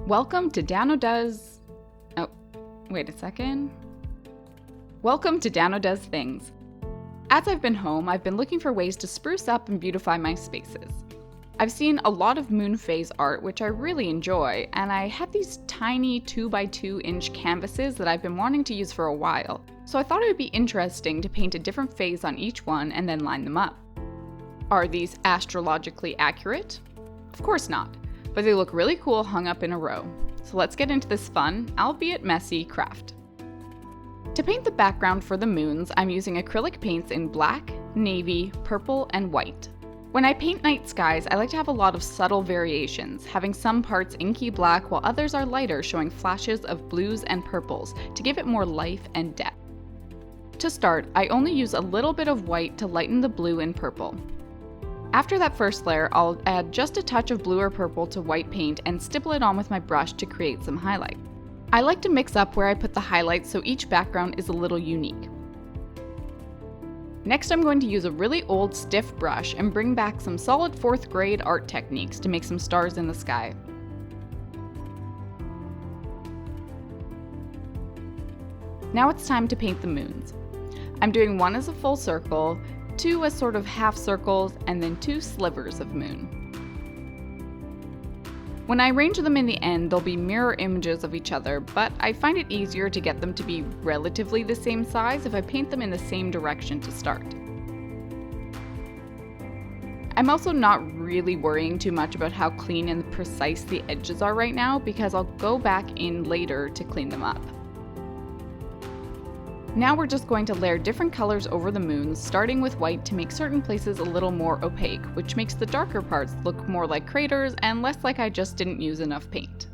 Welcome to Dano Does... Oh, wait a second. Welcome to Dano Does Things. As I've been home, I've been looking for ways to spruce up and beautify my spaces. I've seen a lot of moon phase art, which I really enjoy, and I had these tiny 2x2 inch canvases that I've been wanting to use for a while, so I thought it would be interesting to paint a different phase on each one and then line them up. Are these astrologically accurate? Of course not, but they look really cool hung up in a row. So let's get into this fun, albeit messy, craft. To paint the background for the moons, I'm using acrylic paints in black, navy, purple, and white. When I paint night skies, I like to have a lot of subtle variations, having some parts inky black while others are lighter, showing flashes of blues and purples to give it more life and depth. To start, I only use a little bit of white to lighten the blue and purple. After that first layer, I'll add just a touch of blue or purple to white paint and stipple it on with my brush to create some highlight. I like to mix up where I put the highlights so each background is a little unique. Next, I'm going to use a really old stiff brush and bring back some solid 4th grade art techniques to make some stars in the sky. Now it's time to paint the moons. I'm doing one as a full circle, 2 as sort of half circles, and then 2 slivers of moon. When I arrange them in the end, they'll be mirror images of each other, but I find it easier to get them to be relatively the same size if I paint them in the same direction to start. I'm also not really worrying too much about how clean and precise the edges are right now because I'll go back in later to clean them up. Now we're just going to layer different colors over the moons, starting with white to make certain places a little more opaque, which makes the darker parts look more like craters and less like I just didn't use enough paint.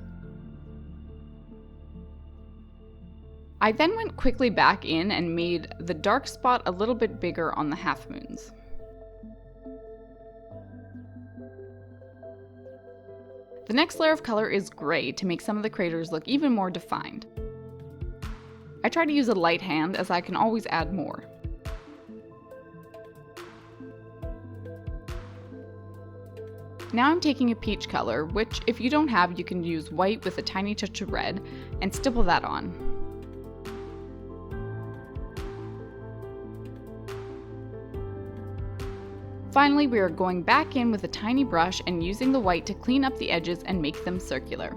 I then went quickly back in and made the dark spot a little bit bigger on the half moons. The next layer of color is gray to make some of the craters look even more defined. I try to use a light hand as I can always add more. Now I'm taking a peach color, which if you don't have, you can use white with a tiny touch of red, and stipple that on. Finally, we are going back in with a tiny brush and using the white to clean up the edges and make them circular.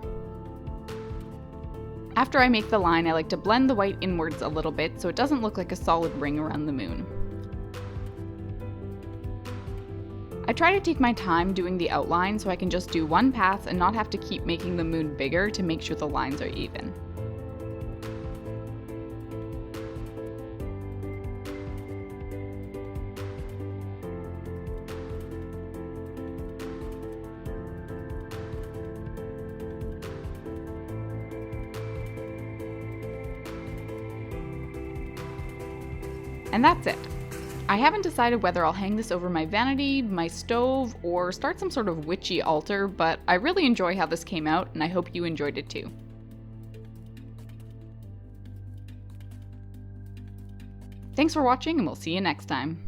After I make the line, I like to blend the white inwards a little bit so it doesn't look like a solid ring around the moon. I try to take my time doing the outline so I can just do one pass and not have to keep making the moon bigger to make sure the lines are even. And that's it. I haven't decided whether I'll hang this over my vanity, my stove, or start some sort of witchy altar, but I really enjoy how this came out and I hope you enjoyed it too. Thanks for watching and we'll see you next time.